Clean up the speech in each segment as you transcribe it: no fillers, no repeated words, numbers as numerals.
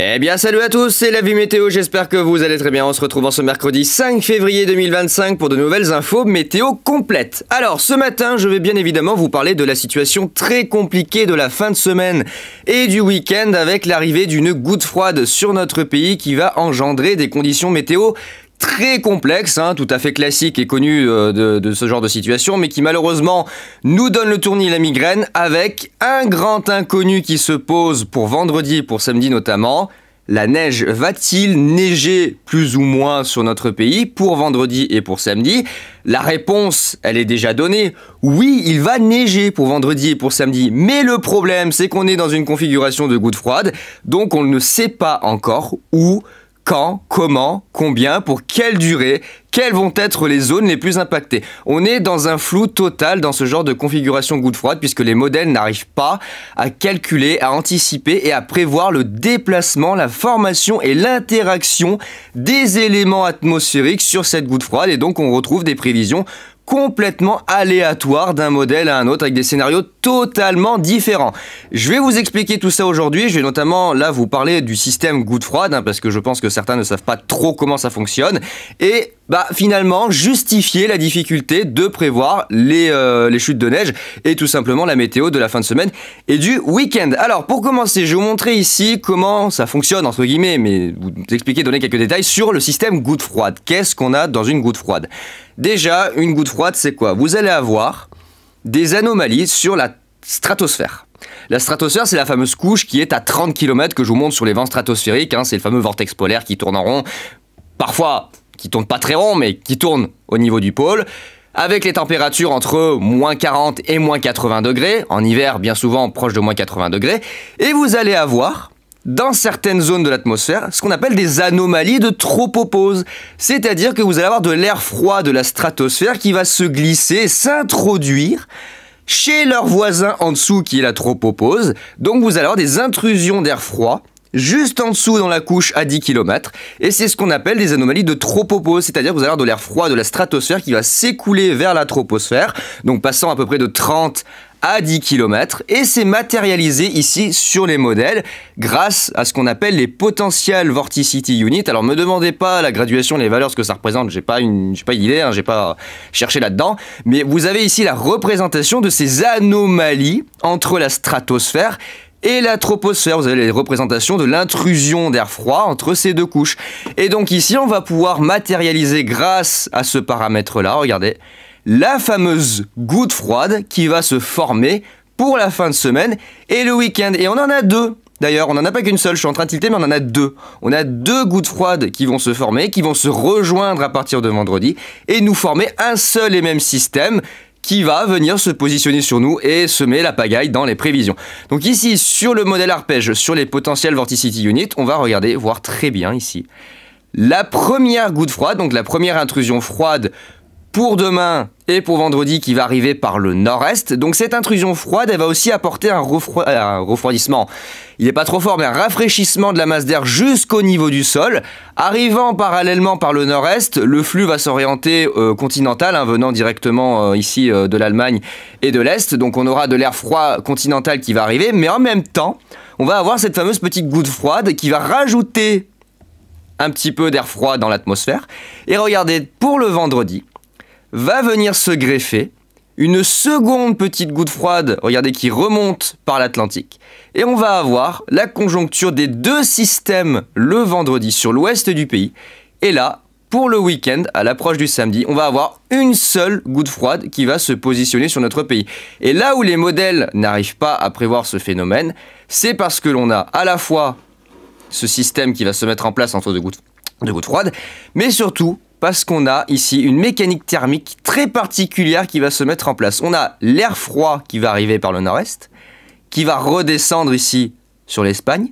Eh bien salut à tous, c'est la Vue Météo, j'espère que vous allez très bien. On se retrouve en ce mercredi 5 février 2025 pour de nouvelles infos météo complètes. Alors ce matin, je vais bien évidemment vous parler de la situation très compliquée de la fin de semaine et du week-end avec l'arrivée d'une goutte froide sur notre pays qui va engendrer des conditions météo très complexe, tout à fait classique et connu de ce genre de situation, mais qui malheureusement nous donne le tournis et la migraine avec un grand inconnu qui se pose pour vendredi et pour samedi notamment. La neige va-t-il neiger plus ou moins sur notre pays pour vendredi et pour samedi? La réponse, elle est déjà donnée. Oui, il va neiger pour vendredi et pour samedi, mais le problème, c'est qu'on est dans une configuration de goutte froide, donc on ne sait pas encore où, quand, comment, combien, pour quelle durée, quelles vont être les zones les plus impactées. On est dans un flou total dans ce genre de configuration goutte froide puisque les modèles n'arrivent pas à calculer, à anticiper et à prévoir le déplacement, la formation et l'interaction des éléments atmosphériques sur cette goutte froide et donc on retrouve des prévisions complètement aléatoires d'un modèle à un autre avec des scénarios totalement différents. Je vais vous expliquer tout ça aujourd'hui, je vais notamment là vous parler du système goutte froide parce que je pense que certains ne savent pas trop comment ça fonctionne et finalement justifier la difficulté de prévoir les chutes de neige et tout simplement la météo de la fin de semaine et du week-end. Alors pour commencer, je vais vous montrer ici comment ça fonctionne entre guillemets, mais vous expliquer, donner quelques détails sur le système goutte froide. Qu'est-ce qu'on a dans une goutte froide? Déjà, une goutte froide, c'est quoi? Vous allez avoir des anomalies sur la stratosphère. La stratosphère, c'est la fameuse couche qui est à 30 km que je vous montre sur les vents stratosphériques. C'est le fameux vortex polaire qui tourne en rond. Parfois, qui tourne pas très rond, mais qui tourne au niveau du pôle. Avec les températures entre moins 40 et moins 80 degrés. En hiver, bien souvent, proche de moins 80 degrés. Et vous allez avoir dans certaines zones de l'atmosphère, ce qu'on appelle des anomalies de tropopause. C'est-à-dire que vous allez avoir de l'air froid de la stratosphère qui va se glisser, s'introduire chez leur voisin en dessous qui est la tropopause. Donc vous allez avoir des intrusions d'air froid juste en dessous dans la couche à 10 km. Et c'est ce qu'on appelle des anomalies de tropopause. C'est-à-dire que vous allez avoir de l'air froid de la stratosphère qui va s'écouler vers la troposphère, donc passant à peu près de 30 à 10 km, et c'est matérialisé ici sur les modèles grâce à ce qu'on appelle les potential vorticity units. Alors me demandez pas la graduation, les valeurs, ce que ça représente, j'ai pas d'idée, j'ai pas cherché là-dedans, mais vous avez ici la représentation de ces anomalies entre la stratosphère et la troposphère. Vous avez les représentations de l'intrusion d'air froid entre ces deux couches. Et donc ici, on va pouvoir matérialiser grâce à ce paramètre-là, regardez, la fameuse goutte froide qui va se former pour la fin de semaine et le week-end. Et on en a deux. D'ailleurs, on n'en a pas qu'une seule, je suis en train de tilter, mais on en a deux. On a deux gouttes froides qui vont se former, qui vont se rejoindre à partir de vendredi et nous former un seul et même système qui va venir se positionner sur nous et semer la pagaille dans les prévisions. Donc ici, sur le modèle arpège, sur les potential vorticity units, on va regarder, voir très bien ici, la première goutte froide, donc la première intrusion froide pour demain et pour vendredi qui va arriver par le nord-est. Donc cette intrusion froide, elle va aussi apporter un refroidissement. Il n'est pas trop fort, mais un rafraîchissement de la masse d'air jusqu'au niveau du sol. Arrivant parallèlement par le nord-est, le flux va s'orienter continental, venant directement ici de l'Allemagne et de l'Est. Donc on aura de l'air froid continental qui va arriver, mais en même temps, on va avoir cette fameuse petite goutte froide qui va rajouter un petit peu d'air froid dans l'atmosphère. Et regardez, pour le vendredi, va venir se greffer une seconde petite goutte froide, regardez, qui remonte par l'Atlantique. Et on va avoir la conjoncture des deux systèmes le vendredi sur l'ouest du pays. Et là, pour le week-end, à l'approche du samedi, on va avoir une seule goutte froide qui va se positionner sur notre pays. Et là où les modèles n'arrivent pas à prévoir ce phénomène, c'est parce que l'on a à la fois ce système qui va se mettre en place entre deux gouttes froides, mais surtout parce qu'on a ici une mécanique thermique très particulière qui va se mettre en place. On a l'air froid qui va arriver par le nord-est, qui va redescendre ici sur l'Espagne,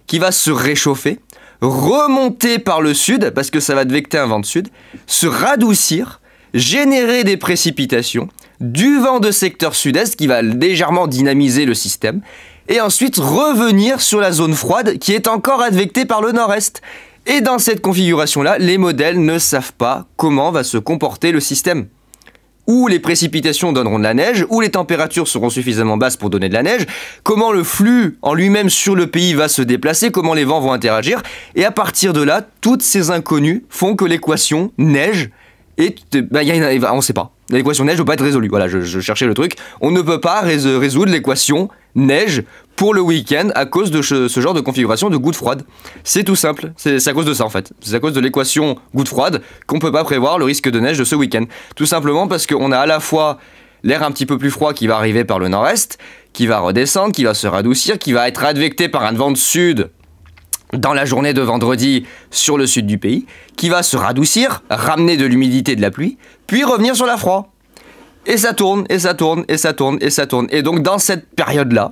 qui va se réchauffer, remonter par le sud, parce que ça va advecter un vent de sud, se radoucir, générer des précipitations, du vent de secteur sud-est qui va légèrement dynamiser le système, et ensuite revenir sur la zone froide qui est encore advectée par le nord-est. Et dans cette configuration-là, les modèles ne savent pas comment va se comporter le système. où les précipitations donneront de la neige, où les températures seront suffisamment basses pour donner de la neige, comment le flux en lui-même sur le pays va se déplacer, comment les vents vont interagir, et à partir de là, toutes ces inconnues font que l'équation neige on ne sait pas. L'équation neige ne peut pas être résolue. Voilà, je cherchais le truc. On ne peut pas résoudre l'équation neige pour le week-end à cause de ce genre de configuration de gouttes froides. C'est tout simple. C'est à cause de ça en fait. C'est à cause de l'équation gouttes froides qu'on ne peut pas prévoir le risque de neige de ce week-end. Tout simplement parce qu'on a à la fois l'air un petit peu plus froid qui va arriver par le nord-est, qui va redescendre, qui va se radoucir, qui va être advecté par un vent de sud dans la journée de vendredi sur le sud du pays, qui va se radoucir, ramener de l'humidité et de la pluie, puis revenir sur la froid. Et ça tourne, et ça tourne, et ça tourne, et ça tourne. Et donc dans cette période-là,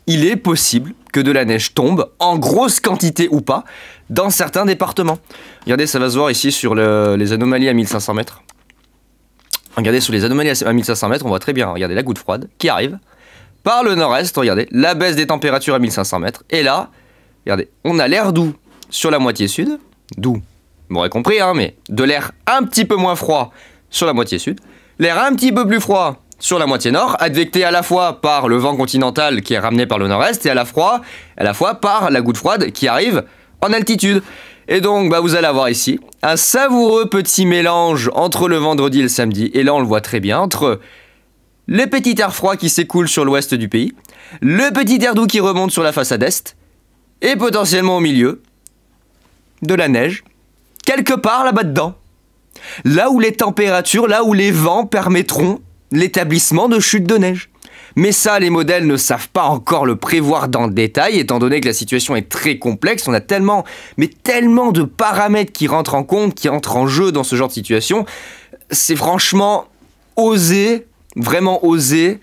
il est possible que de la neige tombe, en grosse quantité ou pas, dans certains départements. Regardez, ça va se voir ici sur les anomalies à 1500 mètres. Regardez, sur les anomalies à 1500 mètres, on voit très bien, regardez la goutte froide qui arrive par le nord-est, regardez, la baisse des températures à 1500 mètres, et là, regardez, on a l'air doux sur la moitié sud, doux, vous m'aurez compris, hein, mais de l'air un petit peu moins froid sur la moitié sud, l'air un petit peu plus froid sur la moitié nord, advecté à la fois par le vent continental qui est ramené par le nord-est et à la fois par la goutte froide qui arrive en altitude. Et donc, vous allez avoir ici un savoureux petit mélange entre le vendredi et le samedi, et là on le voit très bien, entre le petit air froid qui s'écoule sur l'ouest du pays, le petit air doux qui remonte sur la façade est, et potentiellement au milieu, de la neige, quelque part là-bas dedans. Là où les températures, là où les vents permettront l'établissement de chutes de neige. Mais ça, les modèles ne savent pas encore le prévoir dans le détail, étant donné que la situation est très complexe. On a tellement de paramètres qui rentrent en compte, qui entrent en jeu dans ce genre de situation. C'est franchement vraiment oser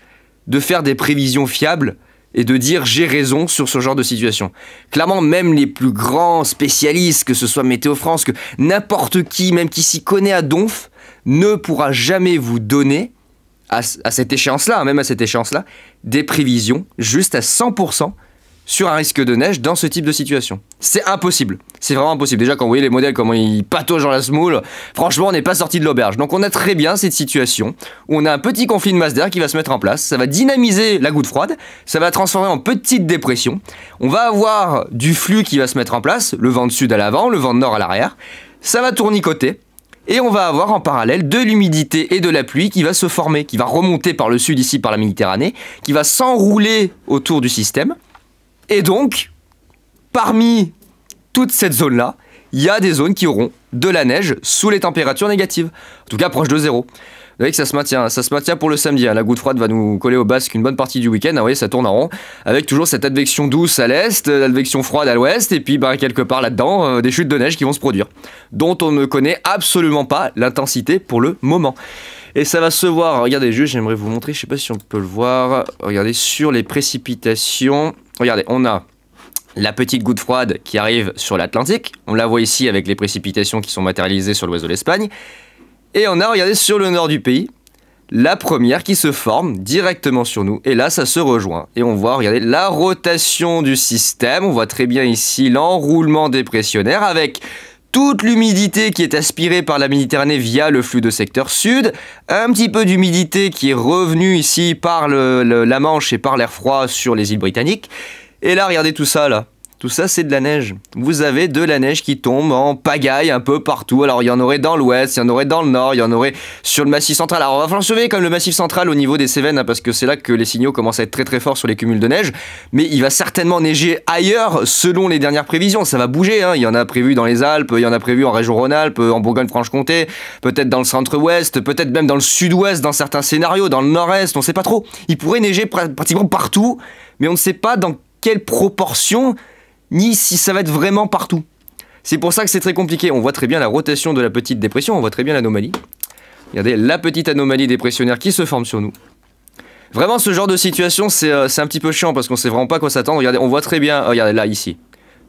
de faire des prévisions fiables et de dire j'ai raison sur ce genre de situation. Clairement, même les plus grands spécialistes, que ce soit Météo France, que n'importe qui, même qui s'y connaît à donf, ne pourra jamais vous donner, à cette échéance-là, même à cette échéance-là, des prévisions juste à 100% sur un risque de neige dans ce type de situation. C'est impossible. C'est vraiment impossible. Déjà, quand vous voyez les modèles, comment ils pataugent dans la semoule, franchement, on n'est pas sorti de l'auberge. Donc on a très bien cette situation où on a un petit conflit de masse d'air qui va se mettre en place. Ça va dynamiser la goutte froide, ça va transformer en petite dépression. On va avoir du flux qui va se mettre en place, le vent de sud à l'avant, le vent de nord à l'arrière. Ça va tournicoter. Et on va avoir en parallèle de l'humidité et de la pluie qui va se former, qui va remonter par le sud ici, par la Méditerranée, qui va s'enrouler autour du système. Et donc, parmi toute cette zone-là, il y a des zones qui auront de la neige sous les températures négatives. En tout cas, proche de zéro. Vous voyez que ça se maintient pour le samedi. Hein. La goutte froide va nous coller au basque une bonne partie du week-end. Vous voyez, ça tourne en rond, avec toujours cette advection douce à l'est, l'advection froide à l'ouest, et puis quelque part là-dedans, des chutes de neige qui vont se produire, dont on ne connaît absolument pas l'intensité pour le moment. Et ça va se voir, regardez juste, j'aimerais vous montrer, je ne sais pas si on peut le voir, regardez sur les précipitations, regardez, on a la petite goutte froide qui arrive sur l'Atlantique, on la voit ici avec les précipitations qui sont matérialisées sur l'ouest de l'Espagne, et on a, regardez, sur le nord du pays, la première qui se forme directement sur nous, et là ça se rejoint, et on voit, regardez, la rotation du système, on voit très bien ici l'enroulement dépressionnaire avec toute l'humidité qui est aspirée par la Méditerranée via le flux de secteur sud, un petit peu d'humidité qui est revenue ici par la Manche et par l'air froid sur les îles britanniques. Et là, regardez tout ça là. Tout ça, c'est de la neige. Vous avez de la neige qui tombe en pagaille un peu partout. Alors, il y en aurait dans l'ouest, il y en aurait dans le nord, il y en aurait sur le massif central. Alors, on va falloir surveiller comme le massif central au niveau des Cévennes, hein, parce que c'est là que les signaux commencent à être très très forts sur les cumuls de neige. Mais il va certainement neiger ailleurs selon les dernières prévisions. Ça va bouger, hein. Il y en a prévu dans les Alpes, il y en a prévu en région Rhône-Alpes, en Bourgogne-Franche-Comté, peut-être dans le centre-ouest, peut-être même dans le sud-ouest dans certains scénarios, dans le nord-est, on ne sait pas trop. Il pourrait neiger pratiquement partout, mais on ne sait pas dans quelle proportion, ni si ça va être vraiment partout. C'est pour ça que c'est très compliqué. On voit très bien la rotation de la petite dépression, on voit très bien l'anomalie. Regardez la petite anomalie dépressionnaire qui se forme sur nous. Vraiment, ce genre de situation, c'est un petit peu chiant parce qu'on sait vraiment pas à quoi s'attendre. Regardez, on voit très bien, regardez là, ici.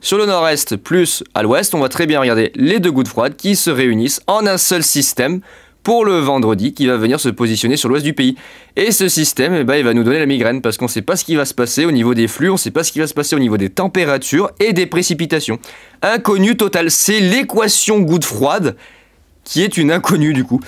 Sur le nord-est plus à l'ouest, on voit très bien, regardez, les deux gouttes froides qui se réunissent en un seul système pour le vendredi qui va venir se positionner sur l'ouest du pays. Et ce système, il va nous donner la migraine parce qu'on ne sait pas ce qui va se passer au niveau des flux, on ne sait pas ce qui va se passer au niveau des températures et des précipitations. Inconnu total, c'est l'équation goutte froide qui est une inconnue du coup.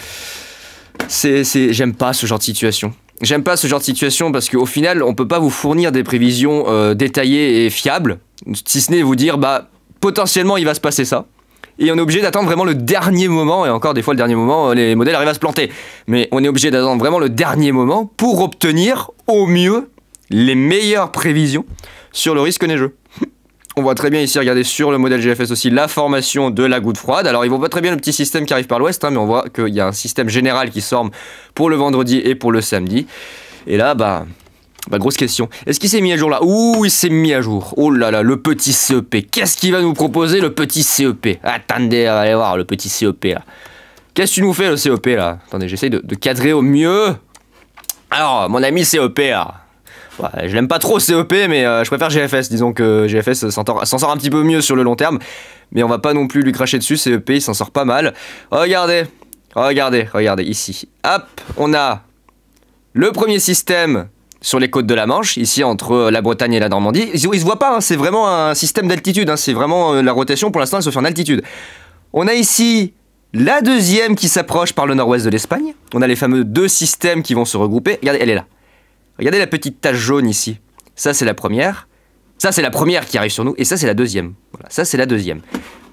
J'aime pas ce genre de situation. J'aime pas ce genre de situation parce qu'au final, on peut pas vous fournir des prévisions détaillées et fiables, si ce n'est vous dire, bah, potentiellement, il va se passer ça. Et on est obligé d'attendre vraiment le dernier moment, et encore des fois, le dernier moment, les modèles arrivent à se planter. Mais on est obligé d'attendre vraiment le dernier moment pour obtenir, au mieux, les meilleures prévisions sur le risque neigeux. On voit très bien ici, regardez sur le modèle GFS aussi, la formation de la goutte froide. Alors, ils voient pas très bien le petit système qui arrive par l'ouest, hein, mais on voit qu'il y a un système général qui se forme pour le vendredi et pour le samedi. Et là, bah grosse question. Est-ce qu'il s'est mis à jour là? Ouh, il s'est mis à jour. Oh là là, le petit CEP. Qu'est-ce qu'il va nous proposer, le petit CEP? Attendez, allez voir le petit CEP là. Qu'est-ce que tu nous fais, le CEP là? Attendez, j'essaye de cadrer au mieux. Alors, mon ami CEP là. Ouais, je l'aime pas trop CEP, mais je préfère GFS. Disons que GFS s'en sort un petit peu mieux sur le long terme. Mais on va pas non plus lui cracher dessus. CEP, il s'en sort pas mal. Regardez, regardez ici. Hop, on a le premier système sur les côtes de la Manche, ici entre la Bretagne et la Normandie. Il se voit pas, hein, c'est vraiment un système d'altitude. Hein, c'est vraiment la rotation, pour l'instant, elle se fait en altitude. On a ici la deuxième qui s'approche par le nord-ouest de l'Espagne. On a les fameux deux systèmes qui vont se regrouper. Regardez, elle est là. Regardez la petite tache jaune ici. Ça, c'est la première. Ça, c'est la première qui arrive sur nous. Et ça, c'est la deuxième. Voilà, ça, c'est la deuxième.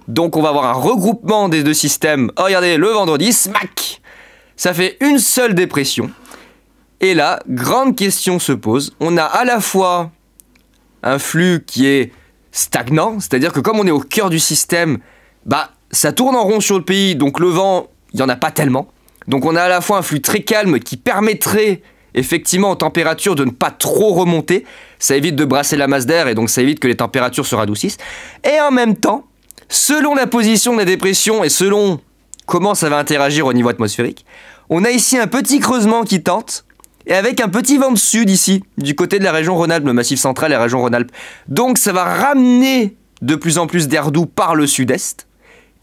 Donc, on va avoir un regroupement des deux systèmes. Oh, regardez, le vendredi, smack! Ça fait une seule dépression. Et là, grande question se pose. On a à la fois un flux qui est stagnant. C'est-à-dire que comme on est au cœur du système, bah, ça tourne en rond sur le pays. Donc, le vent, il n'y en a pas tellement. Donc, on a à la fois un flux très calme qui permettrait effectivement, en température, de ne pas trop remonter. Ça évite de brasser la masse d'air et donc ça évite que les températures se radoucissent. Et en même temps, selon la position de la dépression et selon comment ça va interagir au niveau atmosphérique, on a ici un petit creusement qui tente et avec un petit vent de sud ici, du côté de la région Rhône-Alpes, le massif central et la région Rhône-Alpes. Donc ça va ramener de plus en plus d'air doux par le sud-est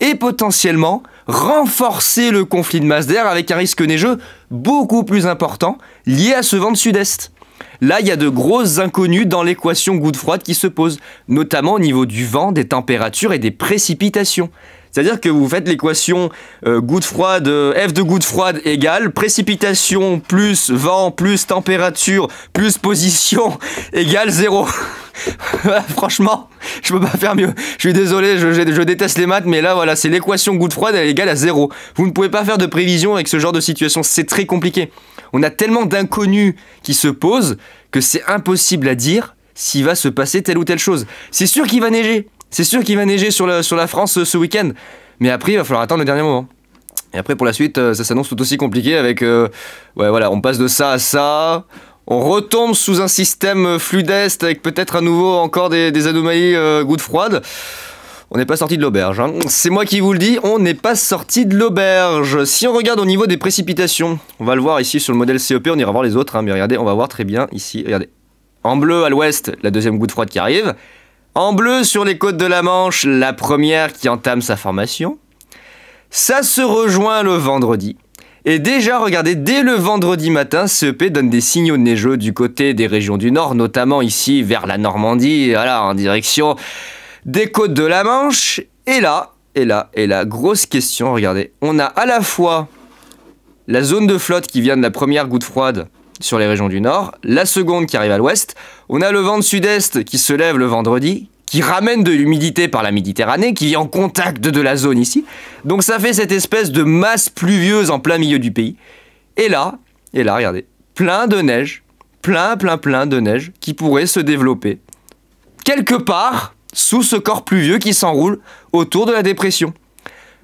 et potentiellement renforcer le conflit de masse d'air avec un risque neigeux beaucoup plus important lié à ce vent de sud-est. Là, il y a de grosses inconnues dans l'équation goutte froide qui se pose, notamment au niveau du vent, des températures et des précipitations. C'est-à-dire que vous faites l'équation goutte froide, F de goutte froide égale précipitation plus vent plus température plus position égale 0. Franchement, je peux pas faire mieux. Je suis désolé, je déteste les maths, mais là voilà, c'est l'équation goutte froide, elle est égale à 0. Vous ne pouvez pas faire de prévision avec ce genre de situation, c'est très compliqué. On a tellement d'inconnus qui se posent que c'est impossible à dire s'il va se passer telle ou telle chose. C'est sûr qu'il va neiger. C'est sûr qu'il va neiger sur la France ce week-end. Mais après, il va falloir attendre le dernier moment. Et après, pour la suite, ça s'annonce tout aussi compliqué avec... ouais, voilà, on passe de ça à ça. On retombe sous un système flux d'est avec peut-être à nouveau encore des anomalies gouttes froides. On n'est pas sorti de l'auberge. Hein. C'est moi qui vous le dis, on n'est pas sorti de l'auberge. Si on regarde au niveau des précipitations, on va le voir ici sur le modèle CEP, on ira voir les autres. Hein, mais regardez, on va voir très bien ici. Regardez. En bleu à l'ouest, la deuxième goutte froide qui arrive. En bleu, sur les côtes de la Manche, la première qui entame sa formation. Ça se rejoint le vendredi. Et déjà, regardez, dès le vendredi matin, CEP donne des signaux neigeux du côté des régions du nord, notamment ici vers la Normandie, voilà, en direction des côtes de la Manche. Et là, grosse question, regardez. On a à la fois la zone de flotte qui vient de la première goutte froide sur les régions du nord, la seconde qui arrive à l'ouest, on a le vent de sud-est qui se lève le vendredi, qui ramène de l'humidité par la Méditerranée, qui vient en contact de la zone ici. Donc ça fait cette espèce de masse pluvieuse en plein milieu du pays. Et là, regardez, plein de neige, plein de neige qui pourrait se développer quelque part sous ce corps pluvieux qui s'enroule autour de la dépression.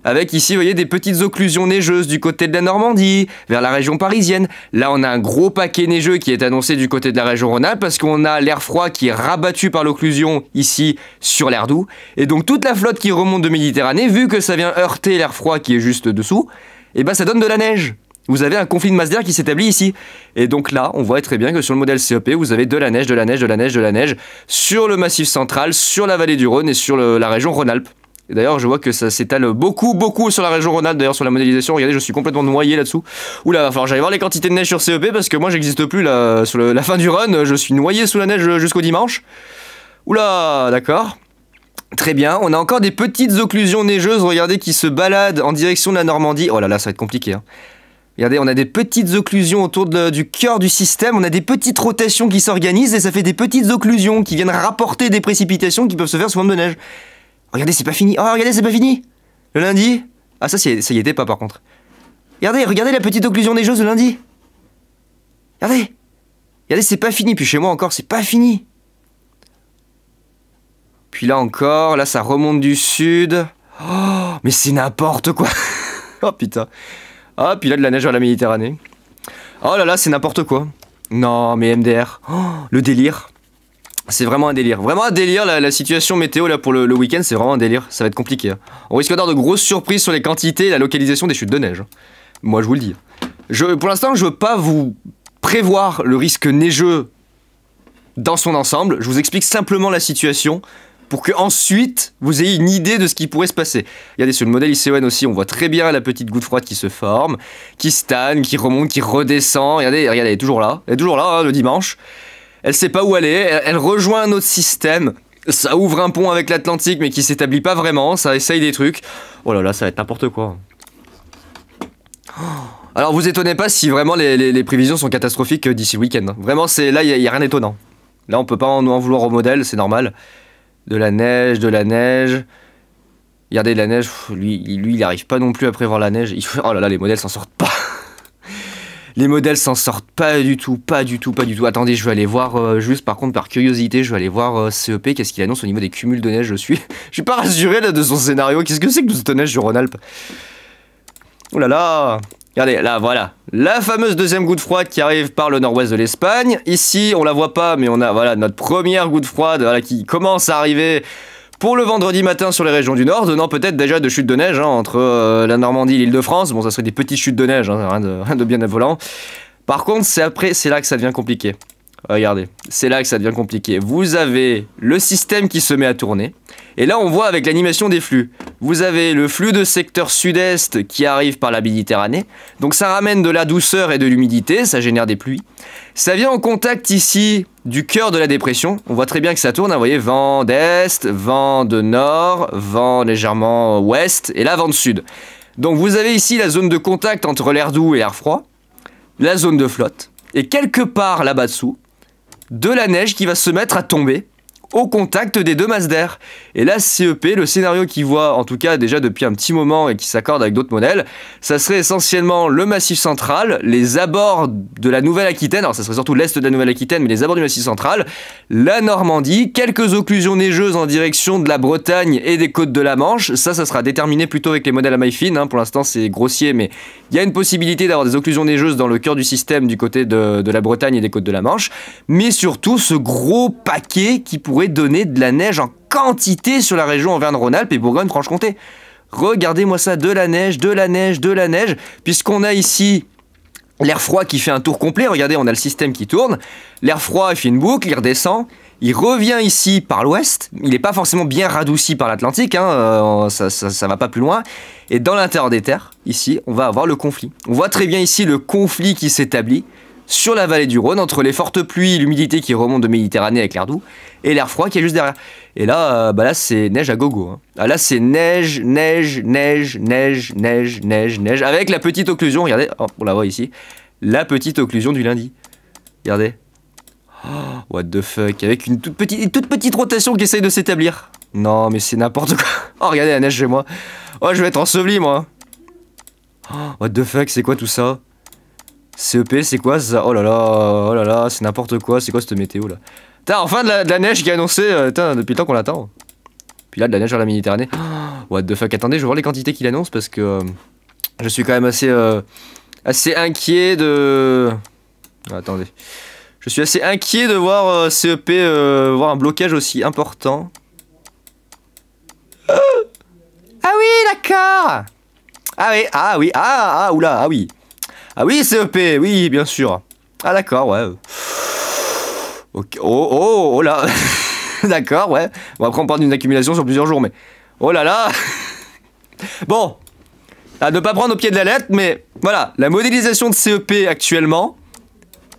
Avec ici, vous voyez, des petites occlusions neigeuses du côté de la Normandie, vers la région parisienne. Là, on a un gros paquet neigeux qui est annoncé du côté de la région Rhône-Alpes parce qu'on a l'air froid qui est rabattu par l'occlusion ici sur l'air doux. Et donc, toute la flotte qui remonte de Méditerranée, vu que ça vient heurter l'air froid qui est juste dessous, et ben ça donne de la neige. Vous avez un conflit de masse d'air qui s'établit ici. Et donc là, on voit très bien que sur le modèle CEP, vous avez de la neige sur le massif central, sur la vallée du Rhône et sur la région Rhône-Alpes. Et d'ailleurs, je vois que ça s'étale beaucoup sur la région Rhône-Alpes, d'ailleurs sur la modélisation. Regardez, je suis complètement noyé là-dessous. Oula, il va falloir que j'aille voir les quantités de neige sur CEP parce que moi, j'existe plus là, sur la fin du run. Je suis noyé sous la neige jusqu'au dimanche. Oula, d'accord. Très bien, on a encore des petites occlusions neigeuses, regardez, qui se baladent en direction de la Normandie. Oh là là, ça va être compliqué. Hein. Regardez, on a des petites occlusions autour du cœur du système, on a des petites rotations qui s'organisent et ça fait des petites occlusions qui viennent rapporter des précipitations qui peuvent se faire sous forme de neige. Regardez, c'est pas fini. Oh, regardez, c'est pas fini. Le lundi. Ah, ça y était pas par contre. Regardez la petite occlusion neigeuse le lundi. Regardez, c'est pas fini. Puis chez moi encore, c'est pas fini. Puis là encore, là ça remonte du sud. Oh, mais c'est n'importe quoi. Oh putain. Ah, puis là de la neige à la Méditerranée. Oh là là, c'est n'importe quoi. Non, mais MDR. Oh, le délire. C'est vraiment un délire. Vraiment un délire, la situation météo là pour le week-end, c'est vraiment un délire. Ça va être compliqué. On risque d'avoir de grosses surprises sur les quantités et la localisation des chutes de neige. Moi, je vous le dis. Pour l'instant, je veux pas vous prévoir le risque neigeux dans son ensemble. Je vous explique simplement la situation pour que ensuite vous ayez une idée de ce qui pourrait se passer. Regardez, sur le modèle ICON aussi, on voit très bien la petite goutte froide qui se forme, qui stagne, qui remonte, qui redescend. Regardez, elle est toujours là. Elle est toujours là, hein, le dimanche. Elle sait pas où elle est. Elle rejoint un autre système. Ça ouvre un pont avec l'Atlantique, mais qui s'établit pas vraiment. Ça essaye des trucs. Oh là là, ça va être n'importe quoi. Alors, vous étonnez pas si vraiment les prévisions sont catastrophiques d'ici le week-end. Vraiment, là, il y a rien d'étonnant. Là, on peut pas en vouloir au modèle, c'est normal. De la neige. Regardez, de la neige, lui, il arrive pas non plus à prévoir la neige. Oh là là, les modèles s'en sortent pas. Les modèles s'en sortent pas du tout. Attendez, je vais aller voir, juste par contre, par curiosité, je vais aller voir CEP, qu'est-ce qu'il annonce au niveau des cumuls de neige. Je suis pas rassuré là de son scénario. Qu'est-ce que c'est que toute cette neige du Rhône-Alpes? Oh là là. Regardez, là, voilà. La fameuse deuxième goutte froide qui arrive par le nord-ouest de l'Espagne. Ici, on la voit pas, mais on a, voilà, notre première goutte froide, voilà, qui commence à arriver pour le vendredi matin sur les régions du nord, donnant peut-être déjà de chutes de neige, hein, entre la Normandie et l'Île-de-France. Bon, ça serait des petites chutes de neige, hein, rien de bien affolant. Par contre, c'est là que ça devient compliqué. Regardez, c'est là que ça devient compliqué. Vous avez le système qui se met à tourner. Et là, on voit avec l'animation des flux. Vous avez le flux de secteur sud-est qui arrive par la Méditerranée. Donc ça ramène de la douceur et de l'humidité, ça génère des pluies. Ça vient en contact ici du cœur de la dépression. On voit très bien que ça tourne, hein, vous voyez, vent d'est, vent de nord, vent légèrement ouest, et là, vent de sud. Donc vous avez ici la zone de contact entre l'air doux et l'air froid, la zone de flotte, et quelque part là-bas dessous, de la neige qui va se mettre à tomber au contact des deux masses d'air. Et là, CEP, le scénario qu'il voit, en tout cas déjà depuis un petit moment et qui s'accorde avec d'autres modèles, ça serait essentiellement le Massif central, les abords de la Nouvelle-Aquitaine, alors ça serait surtout l'est de la Nouvelle-Aquitaine, mais les abords du Massif central, la Normandie, quelques occlusions neigeuses en direction de la Bretagne et des côtes de la Manche. Ça sera déterminé plutôt avec les modèles à maille fine, hein. Pour l'instant c'est grossier, mais il y a une possibilité d'avoir des occlusions neigeuses dans le cœur du système du côté de la Bretagne et des côtes de la Manche, mais surtout ce gros paquet qui pourrait donner de la neige en quantité sur la région Auvergne-Rhône-Alpes et Bourgogne-Franche-Comté. Regardez-moi ça, de la neige, puisqu'on a ici l'air froid qui fait un tour complet. Regardez, on a le système qui tourne, l'air froid il fait une boucle, il redescend, il revient ici par l'ouest, il n'est pas forcément bien radouci par l'Atlantique, hein, ça va pas plus loin, et dans l'intérieur des terres, ici, on va avoir le conflit. On voit très bien ici le conflit qui s'établit sur la vallée du Rhône, entre les fortes pluies, l'humidité qui remonte de Méditerranée avec l'air doux, et l'air froid qui est juste derrière. Et là, là c'est neige à gogo. Hein. Ah, là c'est neige, avec la petite occlusion, regardez, oh, on la voit ici, la petite occlusion du lundi. Regardez. Oh, what the fuck, avec une toute petite rotation qui essaye de s'établir. Non mais c'est n'importe quoi. Oh regardez la neige chez moi. Oh je vais être enseveli moi. Oh, what the fuck, c'est quoi tout ça? CEP, c'est quoi ça? Oh là là, c'est n'importe quoi, c'est quoi cette météo là? Putain, enfin de la neige qui est annoncée, depuis le temps qu'on l'attend. Puis là, de la neige sur la Méditerranée. Oh, what the fuck, attendez, je vais voir les quantités qu'il annonce parce que je suis quand même assez inquiet de... Attendez. Je suis assez inquiet de voir CEP voir un blocage aussi important. Ah oui, d'accord. Ah oui, oula, ah oui. Ah oui, CEP, oui, bien sûr. Ah d'accord, ouais. Ok, oh là. D'accord, ouais. Bon, après on parle d'une accumulation sur plusieurs jours, mais... Oh là là. Bon. À ne pas prendre au pied de la lettre, mais voilà. La modélisation de CEP actuellement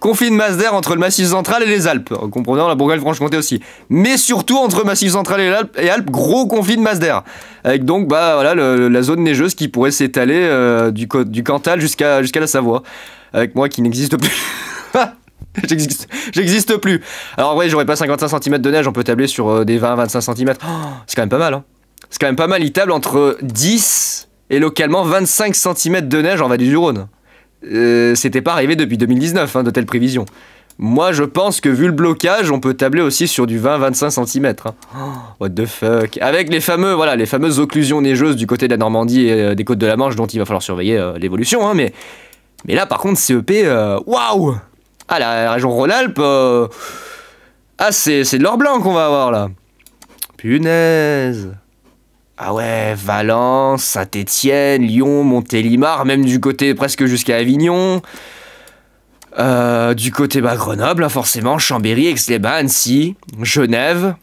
conflit de masse d'air entre le Massif central et les Alpes, en comprenant la Bourgogne-Franche-Comté aussi. Mais surtout entre le Massif central et Alpes, gros conflit de masse d'air. Avec donc voilà, la zone neigeuse qui pourrait s'étaler du Cantal jusqu'à la Savoie. Avec moi qui n'existe plus. J'existe plus. Alors en vrai, j'aurais pas 55 cm de neige, on peut tabler sur des 20-25 cm. Oh, c'est quand même pas mal, hein. C'est quand même pas mal, il table entre 10 et localement 25 cm de neige en vallée du Rhône. C'était pas arrivé depuis 2019, hein, de telles prévisions. Moi, je pense que vu le blocage, on peut tabler aussi sur du 20-25 cm. Hein. Oh, what the fuck. Avec les fameuses occlusions neigeuses du côté de la Normandie et des côtes de la Manche, dont il va falloir surveiller l'évolution. Hein, mais là, par contre, CEP, waouh. Ah, la région Rhône-Alpes, ah, c'est de l'or blanc qu'on va avoir, là. Punaise. Ah ouais, Valence, Saint-Étienne, Lyon, Montélimar, même du côté presque jusqu'à Avignon. Du côté Grenoble, forcément, Chambéry, Aix-les-Bains, Annecy, Genève.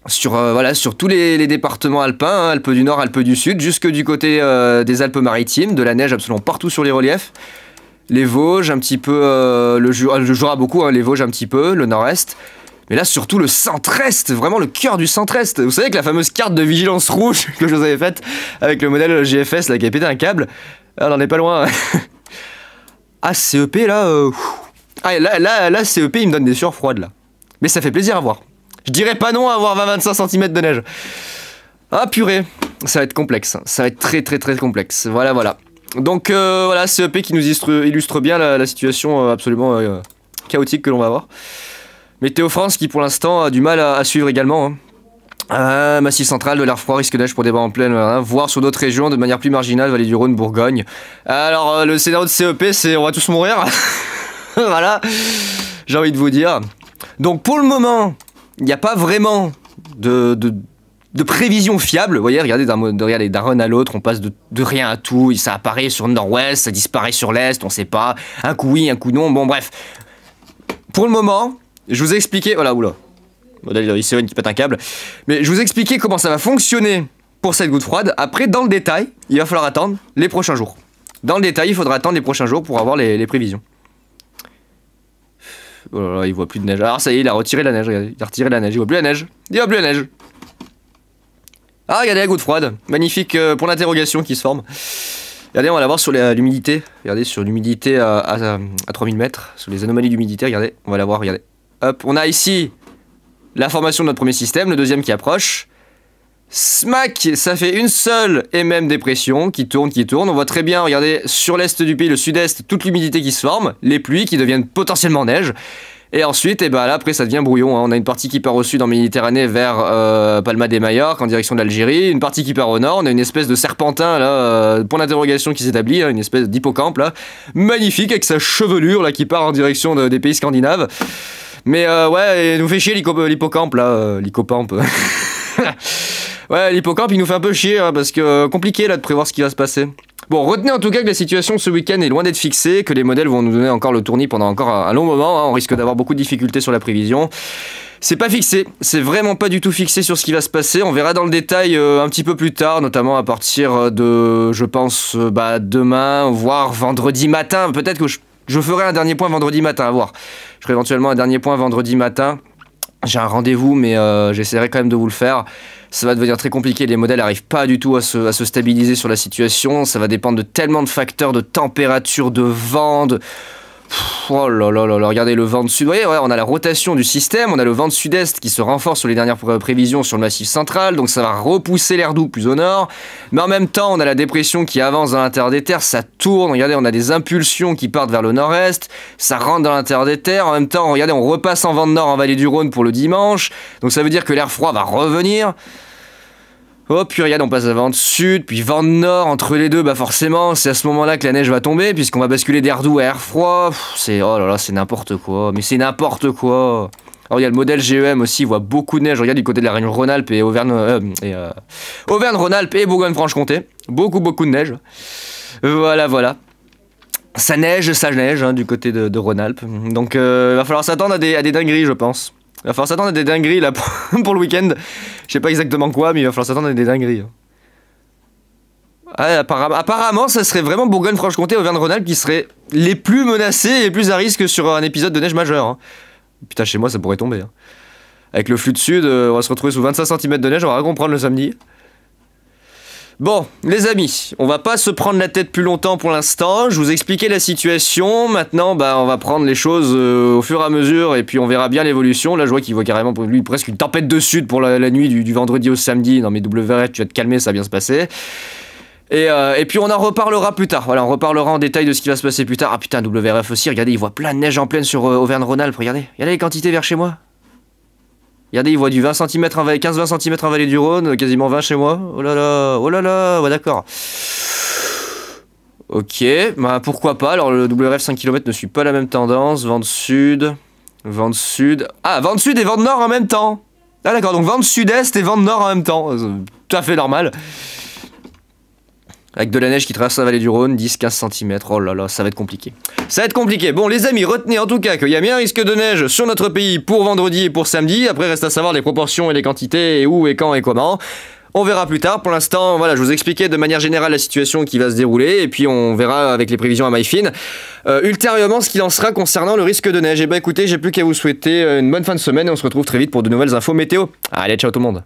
Sur tous les départements alpins, hein, Alpes du Nord, Alpes du Sud, jusque du côté des Alpes-Maritimes, de la neige absolument partout sur les reliefs. Les Vosges, un petit peu, le Jura beaucoup, hein, les Vosges un petit peu, le Nord-Est. Mais là, surtout le centre-est, vraiment le cœur du centre-est. Vous savez que la fameuse carte de vigilance rouge que je vous avais faite avec le modèle GFS là, qui a pété un câble, on n'en est pas loin. Ah, CEP là, là, CEP il me donne des sueurs froides là. Mais ça fait plaisir à voir. Je dirais pas non à avoir 20-25 cm de neige. Ah purée, ça va être complexe. Ça va être très complexe. Voilà. Donc voilà, CEP qui nous illustre bien la situation absolument chaotique que l'on va avoir. Météo France qui pour l'instant a du mal à suivre également. Hein. Massif central, de l'air froid, risque de neige pour des bas en pleine, voire sur d'autres régions de manière plus marginale, vallée du Rhône, Bourgogne. Alors le scénario de CEP c'est on va tous mourir. Voilà, j'ai envie de vous dire. Donc pour le moment, il n'y a pas vraiment de prévision fiable. Vous voyez, regardez d'un run à l'autre, on passe de rien à tout, ça apparaît sur le nord-ouest, ça disparaît sur l'est, on sait pas. Un coup oui, un coup non, bon bref. Pour le moment... Je vous ai expliqué, voilà, oula, modèle ICON qui pète un câble, mais je vous ai expliqué comment ça va fonctionner pour cette goutte froide. Après, dans le détail, il va falloir attendre les prochains jours. Dans le détail, il faudra attendre les prochains jours pour avoir les prévisions. Oh là là, il voit plus de neige. Alors ça y est, il a retiré la neige, regardez, il a retiré la neige, il voit plus la neige. Il voit plus la neige. Ah, regardez la goutte froide, magnifique pour l'interrogation qui se forme. Regardez, on va la voir sur l'humidité. Regardez, sur l'humidité à 3000 mètres, sur les anomalies d'humidité, regardez, on va la voir, regardez. Hop, on a ici la formation de notre premier système, le deuxième qui approche. Smack, ça fait une seule et même dépression qui tourne. On voit très bien, regardez, sur l'est du pays, le sud-est, toute l'humidité qui se forme, les pluies qui deviennent potentiellement neige. Et ensuite, là, après, ça devient brouillon. Hein. On a une partie qui part au sud en Méditerranée vers Palma de Majorque en direction de l'Algérie. Une partie qui part au nord. On a une espèce de serpentin, là, point d'interrogation qui s'établit, hein, une espèce d'hippocampe, là. Magnifique, avec sa chevelure, là, qui part en direction des pays scandinaves. Mais ouais, il nous fait chier l'hippocampe, là. L'hippocampe. Ouais, l'hippocampe, il nous fait un peu chier, hein, parce que compliqué, là, de prévoir ce qui va se passer. Bon, retenez en tout cas que la situation ce week-end est loin d'être fixée, que les modèles vont nous donner encore le tournis pendant encore un long moment, hein, on risque d'avoir beaucoup de difficultés sur la prévision. C'est pas fixé, c'est vraiment pas du tout fixé sur ce qui va se passer, on verra dans le détail un petit peu plus tard, notamment à partir de, je pense, demain, voire vendredi matin, peut-être que je ferai un dernier point vendredi matin, à voir. Je ferai éventuellement un dernier point vendredi matin, j'ai un rendez-vous, mais j'essaierai quand même de vous le faire. Ça va devenir très compliqué, les modèles n'arrivent pas du tout à se stabiliser sur la situation, ça va dépendre de tellement de facteurs, de température, de vent, oh là là là là, regardez le vent de sud, vous voyez, ouais, on a la rotation du système, on a le vent de sud-est qui se renforce sur les dernières prévisions sur le massif central, donc ça va repousser l'air doux plus au nord, mais en même temps on a la dépression qui avance dans l'intérieur des terres, ça tourne, regardez, on a des impulsions qui partent vers le nord-est, ça rentre dans l'intérieur des terres, en même temps, regardez, on repasse en vent de nord en vallée du Rhône pour le dimanche, donc ça veut dire que l'air froid va revenir. Oh, puis regarde, on passe à vent de sud, puis vent de nord, entre les deux, forcément, c'est à ce moment-là que la neige va tomber, puisqu'on va basculer d'air doux à air froid. C'est, oh là là, c'est n'importe quoi, mais c'est n'importe quoi. Alors, il y a le modèle GEM aussi, il voit beaucoup de neige, regarde du côté de la région Rhône-Alpes et Auvergne-Rhône-Alpes et Bourgogne-Franche-Comté. Beaucoup de neige. Voilà. Ça neige, hein, du côté de Rhône-Alpes. Donc, il va falloir s'attendre à des dingueries, je pense. Il va falloir s'attendre à des dingueries là pour le week-end. Je sais pas exactement quoi, mais il va falloir s'attendre à des dingueries. Ah, apparemment, ça serait vraiment Bourgogne-Franche-Comté, Auvergne-Rhône-Alpes qui seraient les plus menacés et les plus à risque sur un épisode de neige majeure. Hein. Putain, chez moi, ça pourrait tomber. Hein. Avec le flux de sud, on va se retrouver sous 25 cm de neige, on va rien comprendre le samedi. Bon, les amis, on va pas se prendre la tête plus longtemps pour l'instant. Je vous expliquais la situation. Maintenant, on va prendre les choses au fur et à mesure et puis on verra bien l'évolution. Là, je vois qu'il voit carrément pour lui presque une tempête de sud pour la nuit du vendredi au samedi. Non mais WRF, tu vas te calmer, ça va bien se passer. Et puis on en reparlera plus tard. Voilà, on reparlera en détail de ce qui va se passer plus tard. Ah putain, WRF aussi, regardez, il voit plein de neige en pleine sur Auvergne-Rhône-Alpes. Regardez les quantités vers chez moi. Regardez, il voit du 15-20 cm en vallée du Rhône, quasiment 20 chez moi. Oh là là, ouais d'accord. Ok, pourquoi pas. Alors le WRF 5 km ne suit pas la même tendance. Vent de sud. Ah, vent de sud et vent de nord en même temps. Ah d'accord, donc vent de sud-est et vent de nord en même temps. Tout à fait normal. Avec de la neige qui traverse la vallée du Rhône, 10-15 cm. Oh là là, ça va être compliqué. Ça va être compliqué. Bon, les amis, retenez en tout cas qu'il y a bien un risque de neige sur notre pays pour vendredi et pour samedi. Après, reste à savoir les proportions et les quantités, et où, et quand, et comment. On verra plus tard. Pour l'instant, voilà, je vous expliquais de manière générale la situation qui va se dérouler, et puis on verra avec les prévisions à MyFin ultérieurement ce qu'il en sera concernant le risque de neige. Et écoutez, j'ai plus qu'à vous souhaiter une bonne fin de semaine, et on se retrouve très vite pour de nouvelles infos météo. Allez, ciao tout le monde.